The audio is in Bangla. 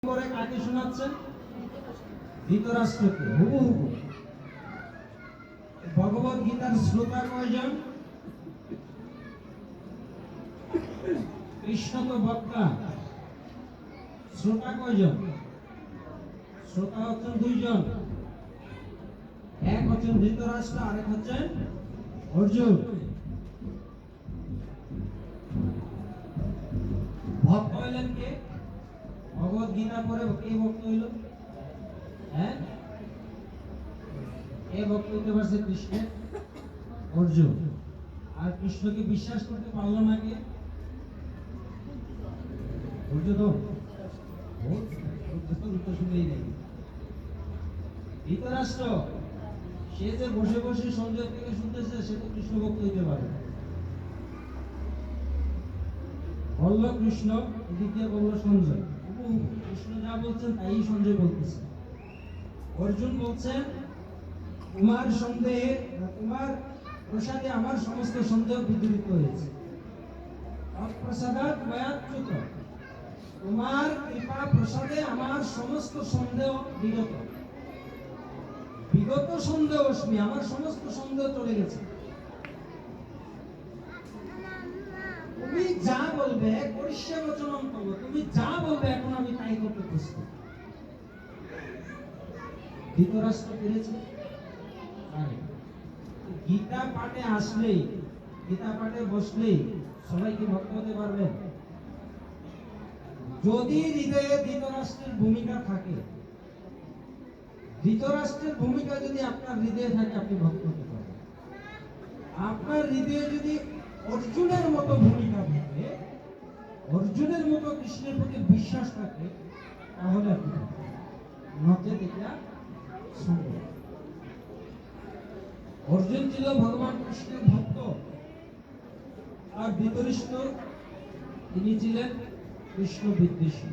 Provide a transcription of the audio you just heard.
করে কাকে শোনাচ্ছেন? ধৃতরাষ্ট্রকে হুবহু। ভগবত গীতার শ্রোতা কয়জন? কৃষ্ণ তো বক্তা, শ্রোতা কয়জন? শ্রোতা হচ্ছেন দুইজন, এক হচ্ছেন ধৃতরাষ্ট্র, আরেক হচ্ছেন অর্জুন। ভক্ত হইলেন কে? ভগবত গীতা পড়ে কে ভক্ত হইল? হ্যাঁ, কে ভক্ত হইতে পারছে কৃষ্ণের? অর্জুন। আর কৃষ্ণকে বিশ্বাস করতে পারলো না কে? অর্জুন। ধৃতরাষ্ট্র সে যে বসে বসে সঞ্জয় থেকে শুনতেছে, সে তো কৃষ্ণ ভক্ত হইতে পারে। বলল কৃষ্ণ, এদিক দিয়ে বলল সঞ্জয়। কৃষ্ণ যা বলছেন তাই সঞ্জয় বলতেছে। অর্জুন বলছেন, তোমার সন্দেহে, তোমার প্রসাদে আমার সমস্ত সন্দেহ বিদূরিত হয়েছে। তৎপ্রসাদাৎ ময়াচ্যুত, তোমার কৃপা প্রসাদে আমার সমস্ত সন্দেহ বিগত। বিগত সন্দেহ অস্মি, আমার সমস্ত সন্দেহ চলে গেছে। তুমি যা বলবে, করিষ্যে বচনং তব, তুমি যা বলবে এখন আমি তাই করতে প্রস্তুত। ধৃতরাষ্ট্র পেরেছে। গীতা পাঠে আসলেই, গীতা পাঠে বসলেই সবাই কি ভক্ত হতে পারবে? যদি হৃদয়ে ধৃতরাষ্ট্রের ভূমিকা থাকে, ধৃতরাষ্ট্রের ভূমিকা যদি আপনার হৃদয়ে থাকে, আপনি ভক্ত হতে পারবেন। আপনার হৃদয়ে যদি অর্জুনের মতো ভূমিকা থাকে, অর্জুনের মতো কৃষ্ণের প্রতি বিশ্বাস থাকে, তাহলে আপনি নচেত এটা সম্ভব। অর্জুন ছিল ভগবান কৃষ্ণের ভক্ত, আর ধৃতরাষ্ট্র তিনি ছিলেন কৃষ্ণ বিদ্বেষী।